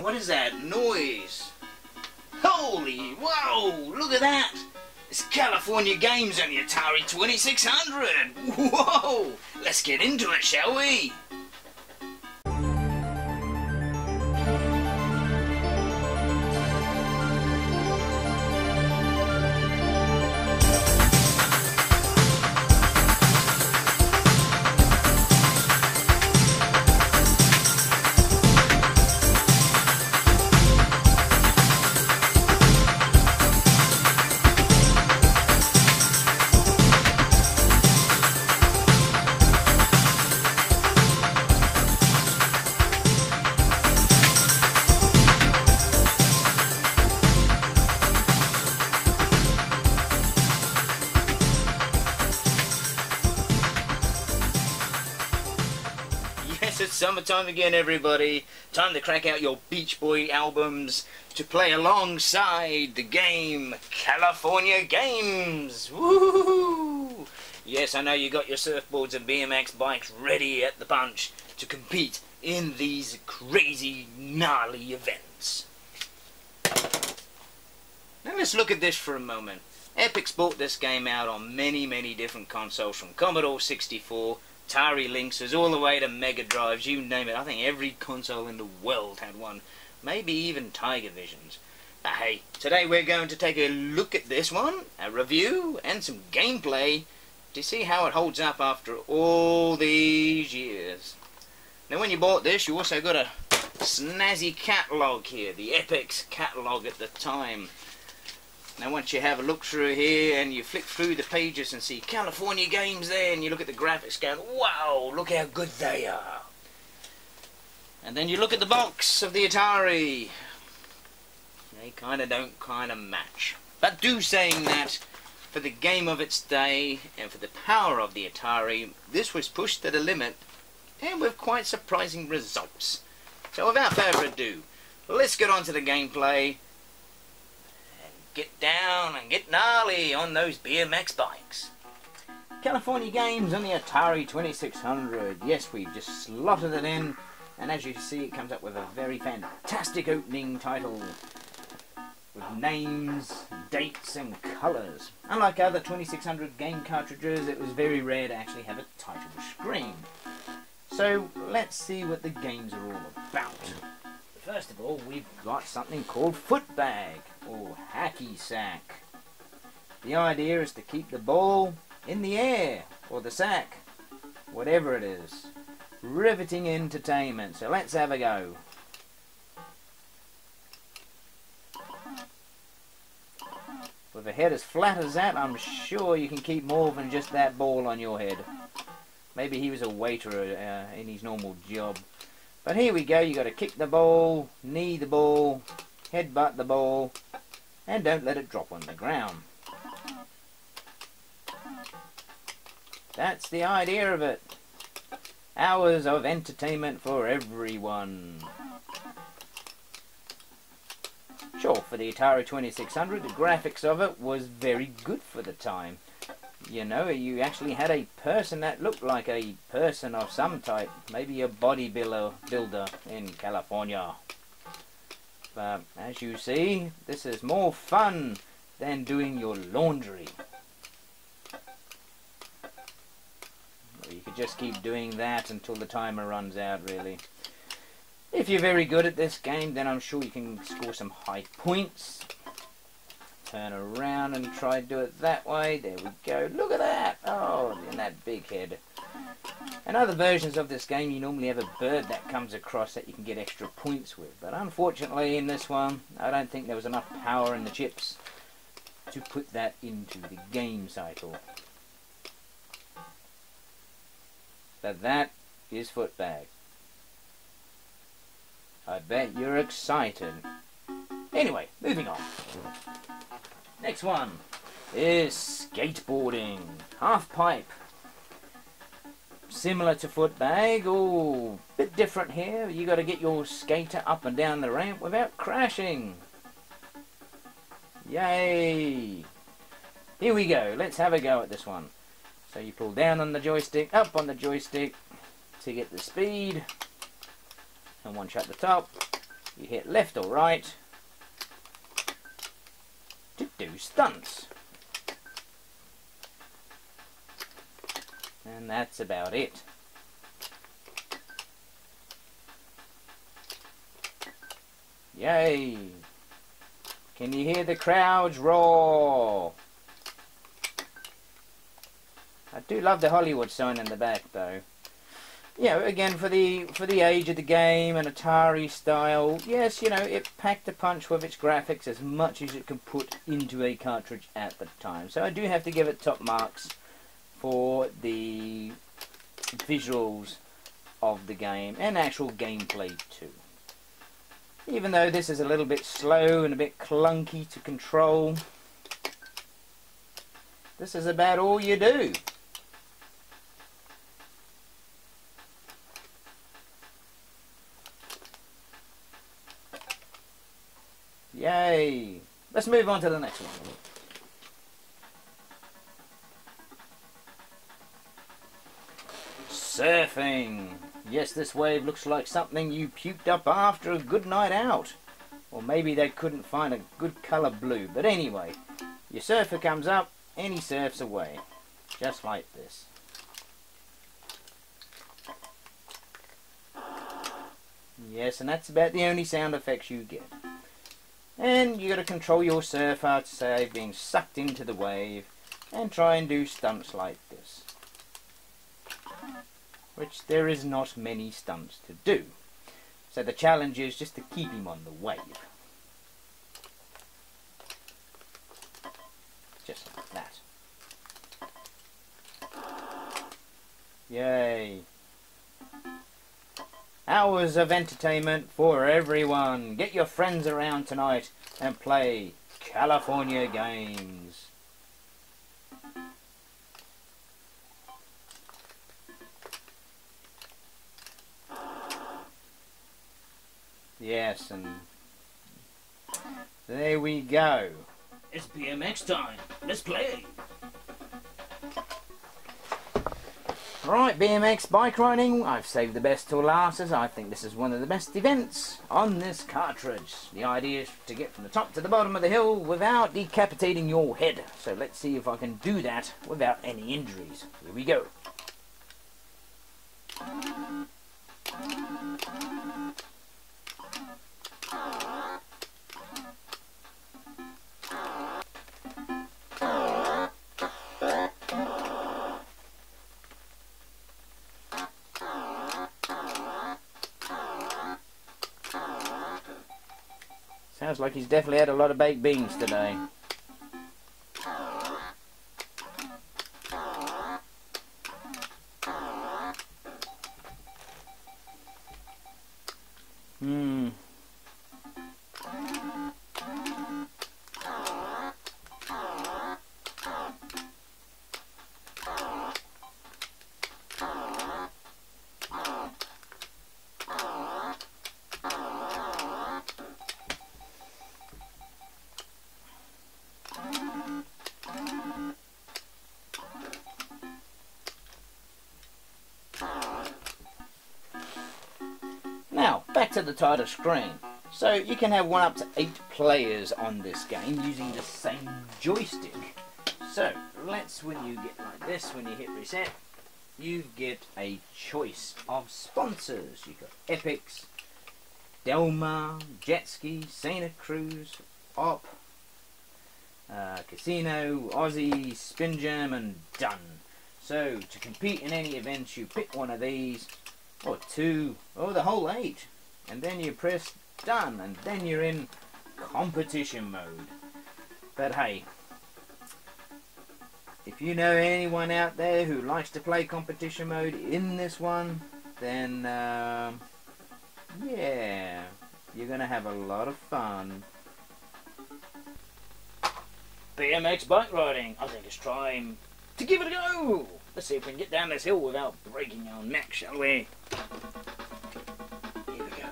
man, what is that noise? Holy, whoa, look at that! It's California Games on the Atari 2600! Whoa! Let's get into it, shall we? Yes, it's summertime again, everybody. Time to crack out your Beach Boy albums to play alongside the game California Games. Woohoo! Yes, I know you got your surfboards and BMX bikes ready at the punch to compete in these crazy, gnarly events. Now let's look at this for a moment. Epic's brought this game out on many different consoles, from Commodore 64, Atari Lynxes, all the way to Mega Drives, you name it. I think every console in the world had one. Maybe even Tiger Visions. But hey, today we're going to take a look at this one, a review, and some gameplay to see how it holds up after all these years. Now when you bought this, you also got a snazzy catalogue here, the Epic's catalogue at the time. Now once you have a look through here and you flick through the pages and see California Games there, and you look at the graphics going, wow, look how good they are. And then you look at the box of the Atari. They don't match. But do saying that, for the game of its day and for the power of the Atari, this was pushed to the limit and with quite surprising results. So without further ado, let's get on to the gameplay. Get down and get gnarly on those BMX bikes. California Games on the Atari 2600. Yes, we've just slotted it in, and as you see, it comes up with a very fantastic opening title with names, dates, and colours. Unlike other 2600 game cartridges, it was very rare to actually have a title screen. So let's see what the games are all about. First of all, we've got something called footbag, or hacky sack. The idea is to keep the ball in the air, or the sack, whatever it is. Riveting entertainment, so let's have a go. With a head as flat as that, I'm sure you can keep more than just that ball on your head. Maybe he was a waiter in his normal job. But here we go, you got to kick the ball, knee the ball, headbutt the ball, and don't let it drop on the ground. That's the idea of it. Hours of entertainment for everyone. Sure, for the Atari 2600, the graphics of it was very good for the time. You know, you actually had a person that looked like a person of some type, maybe a bodybuilder in California. But as you see, this is more fun than doing your laundry. You could just keep doing that until the timer runs out, really. If you're very good at this game, then I'm sure you can score some high points. Turn around and try to do it that way. There we go. Look at that. Oh, and that big head. In other versions of this game, you normally have a bird that comes across that you can get extra points with. But unfortunately, in this one, I don't think there was enough power in the chips to put that into the game cycle. But that is footbag. I bet you're excited. Anyway, moving on. Next one is skateboarding. Half pipe. Similar to footbag, oh, bit different here. You got to get your skater up and down the ramp without crashing. Yay! Here we go. Let's have a go at this one. So you pull down on the joystick, up on the joystick to get the speed, and once you're at the top, You hit left or right to do stunts. And that's about it. Yay! Can you hear the crowds roar? I do love the Hollywood sign in the back though. You know, again, for the age of the game and Atari style, yes, you know, it packed a punch with its graphics as much as it could put into a cartridge at the time. So I do have to give it top marks for the visuals of the game and actual gameplay too. Even though this is a little bit slow and a bit clunky to control, this is about all you do. Yay! Let's move on to the next one. Surfing. Yes, this wave looks like something you puked up after a good night out. Or maybe they couldn't find a good colour blue. But anyway, your surfer comes up and he surfs away. Just like this. Yes, and that's about the only sound effects you get. And you got to control your surfer to save being sucked into the wave and try and do stunts like this. Which there is not many stunts to do. So the challenge is just to keep him on the wave. Just like that. Yay. Hours of entertainment for everyone. Get your friends around tonight and play California games. Yes, and there we go. It's BMX time. Let's play. Right, BMX bike riding. I've saved the best till last, as I think this is one of the best events on this cartridge. The idea is to get from the top to the bottom of the hill without decapitating your head. So let's see if I can do that without any injuries. Here we go. Sounds like he's definitely had a lot of baked beans today. Now, back to the title screen. So you can have one up to 8 players on this game using the same joystick. So, when you get like this, when you hit reset, you get a choice of sponsors. You've got Epix, Delmar, Jet Ski, Santa Cruz, Op, Casino, Aussie, Spin Jam, and Done. So, to compete in any events, you pick one of these, or 2, or the whole 8, and then you press Done, and then you're in competition mode. But hey, if you know anyone out there who likes to play competition mode in this one, then yeah, you're gonna have a lot of fun. BMX bike riding. I think it's time to give it a go. Let's see if we can get down this hill without breaking our neck, shall we? Here we go.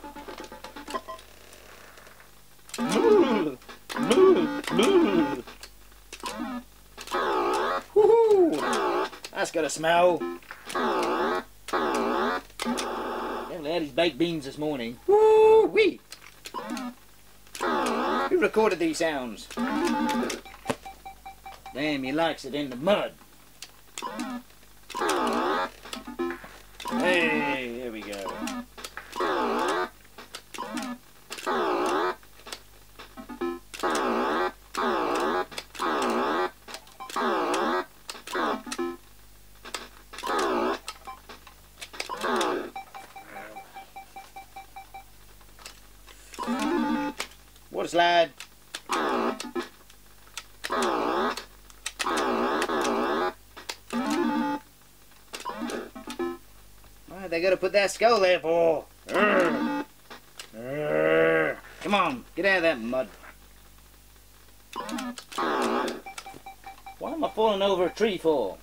Woohoo! That's got a smell. Definitely had his baked beans this morning. Woo-wee! Who recorded these sounds? Damn, he likes it in the mud. Hey, here we go. What's lad? Why they gotta put that skull there for? Come on, get out of that mud. What am I falling over a tree for?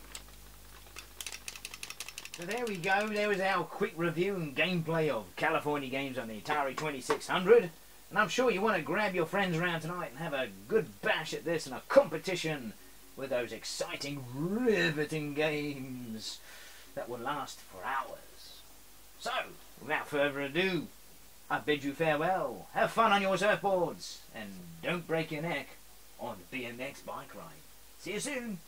So there we go, there was our quick review and gameplay of California games on the Atari 2600. And I'm sure you want to grab your friends around tonight and have a good bash at this and a competition with those exciting, riveting games that will last for hours. So, without further ado, I bid you farewell. Have fun on your surfboards and don't break your neck on the BMX bike ride. See you soon.